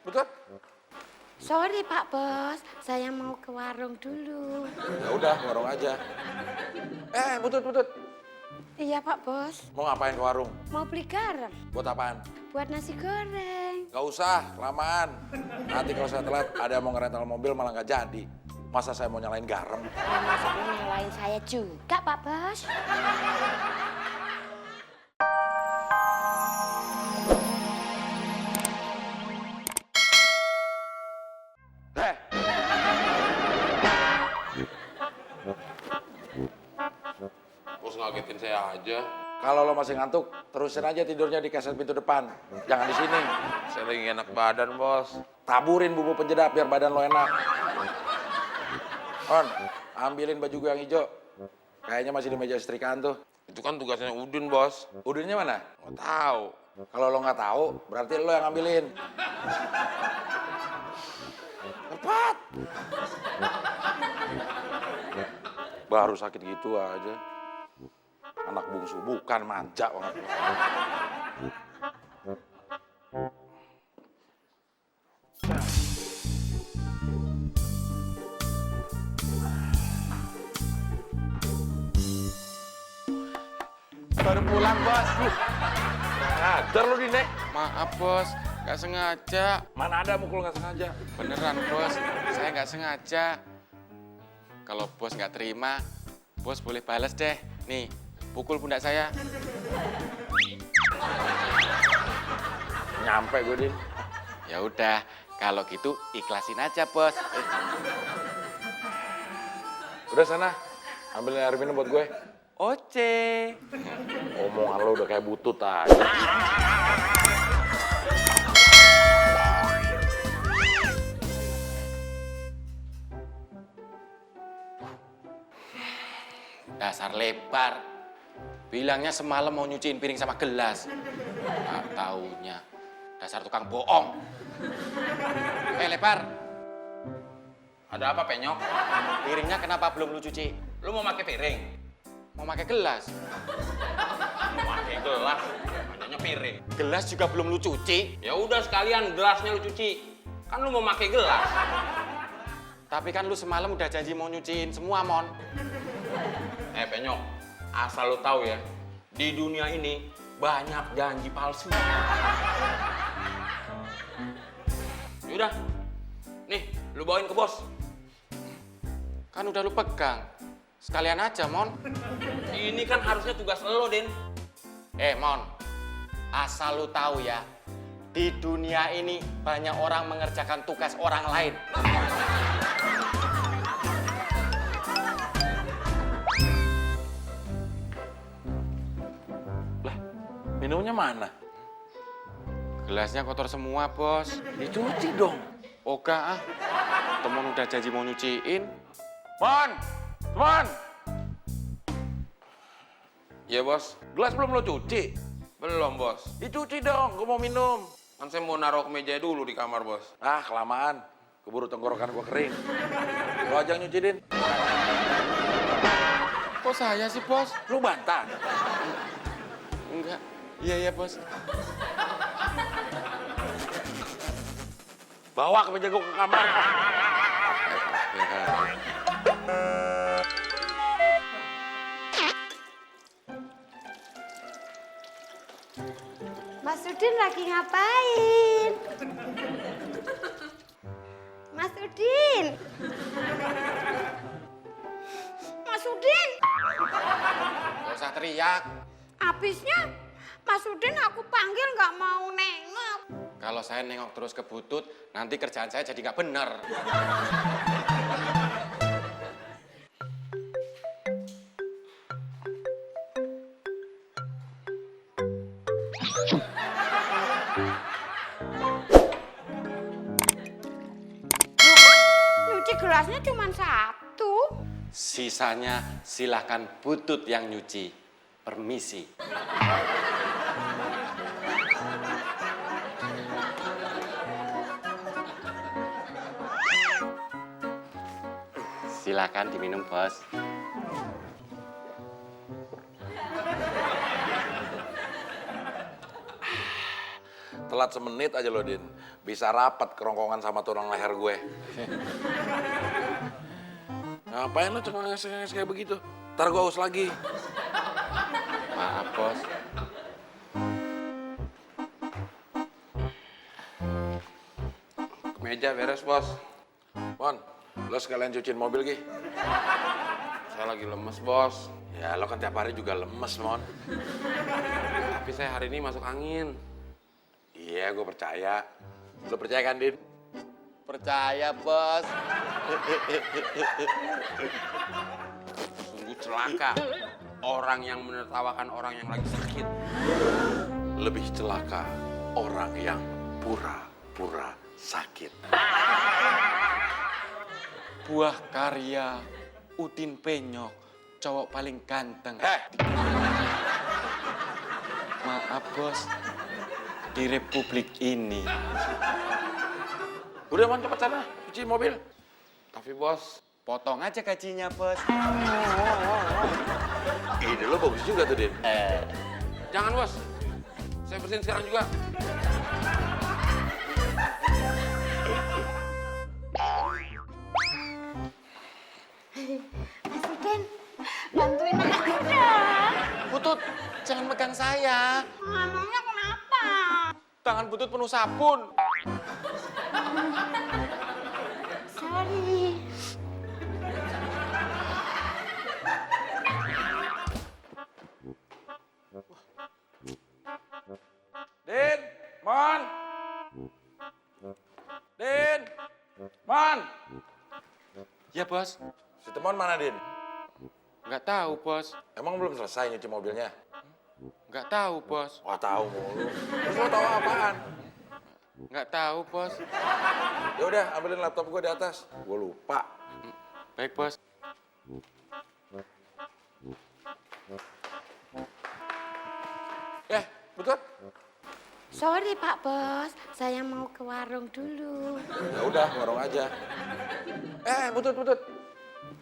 Betul? Sorry Pak Bos, saya mau ke warung dulu. Ya udah, warung aja. Butut. Iya Pak Bos, Mau ngapain ke warung? mau beli garam Buat apaan? buat nasi goreng. Gak usah, kelamaan. Nanti kalau saya telat, ada yang mau ngerental mobil malah nggak jadi. Masa saya mau nyalain garam? Ya maksudnya nyalain saya juga Pak Bos. Bos ngagetin saya aja. Kalau lo masih ngantuk, terusin aja tidurnya di kaset pintu depan. Jangan di sini. Saya lagi gak enak badan, Bos. Taburin bubuk penjedap biar badan lo enak. On, ambilin baju gue yang hijau. Kayaknya masih di meja istrikaan tuh. Itu kan tugasnya Udin, Bos. Udinnya mana? Nggak tahu. Kalau lo nggak tahu, berarti lo yang ambilin. Cepat. Baru sakit gitu aja. Anak bungsu bukan manja banget. Baru pulang, Bos. Ngajar lo di nek. Maaf, Bos. Gak sengaja. Mana ada mukul nggak sengaja. Beneran, Bos. Saya gak sengaja. Kalau Bos gak terima, Bos boleh balas deh. Nih, pukul pundak saya. Nyampe gue, Din. Ya udah, kalau gitu ikhlasin aja, Bos. Udah sana, ambilin air minum buat gue. Oce. Omongan lo udah kayak butut aja. Dasar lebar. Bilangnya semalam mau nyuciin piring sama gelas. Nggak taunya. Dasar tukang bohong. Lebar. Ada apa, Penyok? Piringnya kenapa belum lu cuci? Lu mau pakai piring? Mau pakai gelas. Mau pakai gelas, nanya piring. Gelas juga belum lu cuci. Ya udah sekalian gelasnya lu cuci. Kan lu mau pakai gelas. Tapi kan lu semalam udah janji mau nyuciin semua, Mon. Penyok, asal lu tahu ya, di dunia ini banyak janji palsu. Yaudah, nih lu bawain ke bos. Kan udah lu pegang. Sekalian aja, Mon. Ini kan harusnya tugas lo, Din. Mon. Asal lu tahu ya, di dunia ini banyak orang mengerjakan tugas orang lain. Minumnya mana? Gelasnya kotor semua, Bos. Dicuci dong. Oga ah. Temen udah janji mau nyuciin. Mon! Mon! Iya, Bos. Gelas belum lo cuci? Belum, Bos. Dicuci dong, gue mau minum. Kan saya mau naruh ke meja dulu di kamar, Bos. Ah, kelamaan. Keburu tenggorokan gue kering. Lo aja yang nyuci, Din. Kok saya sih, Bos? Lu bantah. Enggak. Iya, Bos. Bawa ke meja gue ke kamar. Mas Udin lagi ngapain? Mas Udin. Mas Udin. Gak usah teriak. Habisnya Mas Udin aku panggil nggak mau nengok. Kalau saya nengok terus ke butut, nanti kerjaan saya jadi nggak bener. Nyuci gelasnya cuma satu. Sisanya silahkan butut yang nyuci. Permisi. Silakan diminum, Bos. Telat semenit aja lo, Din. bisa rapat kerongkongan sama tulang leher gue. Ngapain lo cengenges kayak begitu? Ntar gue haus lagi. Maaf, Bos. Meja beres, Bos. Mon, lo sekalian cuciin mobil, Gi. Saya lagi lemes, Bos. Ya, lo kan tiap hari juga lemes, Mon. Tapi saya hari ini masuk angin. Iya, gue percaya. Lo percaya kan, Din? Percaya, Bos. Sungguh celaka. Orang yang menertawakan orang yang lagi sakit. Lebih celaka orang yang pura-pura sakit. Buah karya Udin Penyok, cowok paling ganteng. Maaf, Bos. Di Republik ini. Udah, Mon, cepet sana. Cuci mobil. Tapi, Bos, Potong aja gajinya, Bos. Ide lo bagus juga tuh, Din. jangan, Bos. Saya bersihin sekarang juga. Mas Udin, bantuin aku dong. Butut, jangan megang saya. Ngomongnya kenapa? Tangan Butut penuh sabun. Sorry. Din, Mon. Din, Mon. Ya, Bos. Si Temon mana, Din? Nggak tahu, Bos. Emang belum selesai nyuci mobilnya? Nggak tahu, Bos. Wah, tahu mulu. Terus lo tahu apaan? Nggak tahu, Bos. Ya udah, ambilin laptop gue di atas. Gue lupa. Baik, Bos. Betul? Sorry Pak Bos, saya mau ke warung dulu. Ya udah, warung aja. Butut.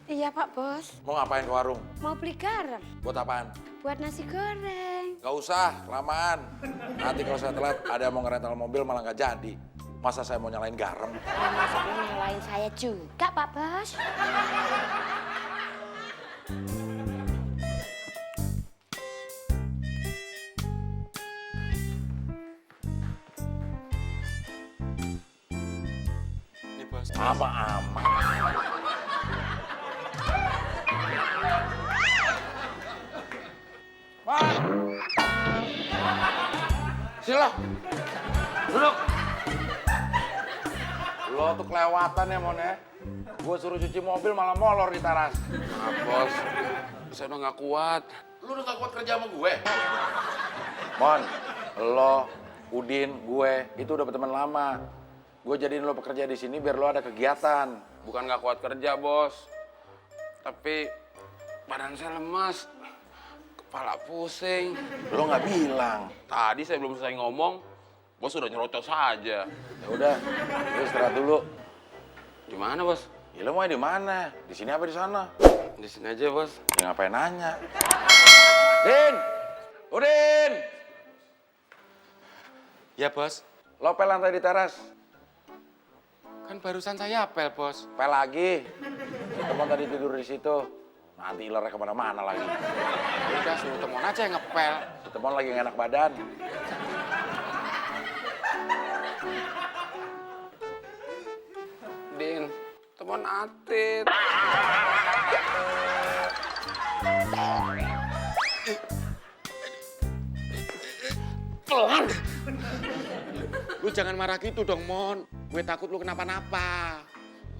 Iya Pak Bos, Mau ngapain ke warung? mau beli garam Buat apaan? buat nasi goreng. Gak usah, kelamaan. Nanti kalau saya telat, ada yang mau ngerental mobil malah nggak jadi. Masa saya mau nyalain garam? Ya, maksudnya nyalain saya juga Pak Bos. Ini, Bos. Ama-ama. Man! Sila! Duduk! Lo tuh kelewatan ya, Mon, ya? Gue suruh cuci mobil malah molor di teras. Maaf, Bos. Saya udah nggak kuat. Lu udah gak kuat kerja sama gue? Mon, lo, Udin, gue, itu udah berteman lama. Gue jadiin lo pekerja di sini biar lo ada kegiatan. Bukan nggak kuat kerja, Bos. Tapi badan saya lemas. Kepala pusing. Lo nggak bilang. Tadi saya belum selesai ngomong, Bos udah nyerocos saja. Ya udah, lo istirahat dulu. Di mana, Bos? Ya lo mau di mana? Di sini apa di sana? Di sini aja, Bos. Ya ngapain nanya? Din! Udin! Ya, Bos. Lo pel lantai di teras. Kan barusan saya apel, Bos. Pel lagi. Teman tadi tidur di situ. Nanti ilernya kemana-mana lagi. Udah, suruh Temon aja yang ngepel. Teman lagi nggak enak badan. Din, teman Atit. Pelan. Lu jangan marah gitu dong, Mon. Gue takut lu kenapa-napa.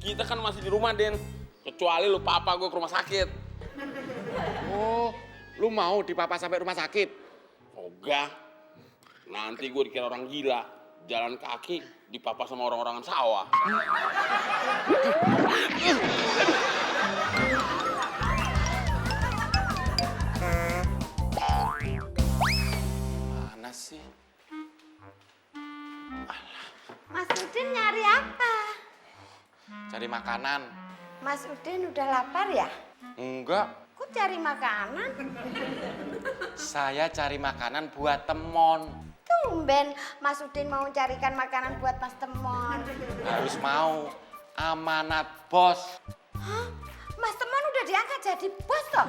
Kita kan masih di rumah, Din. Kecuali lu papa gue ke rumah sakit. Oh, lu mau dipapa sampai rumah sakit? Ogah. Nanti gue dikira orang gila. Jalan kaki dipapa sama orang-orangan sawah. Mana sih? Mas Udin nyari apa? Cari makanan. Mas Udin udah lapar ya? Enggak, Kok cari makanan? saya cari makanan buat Temon. tumben Mas Udin mau carikan makanan buat Mas Temon. Harus mau. Amanat bos. Hah? Mas Temon udah diangkat jadi bos toh?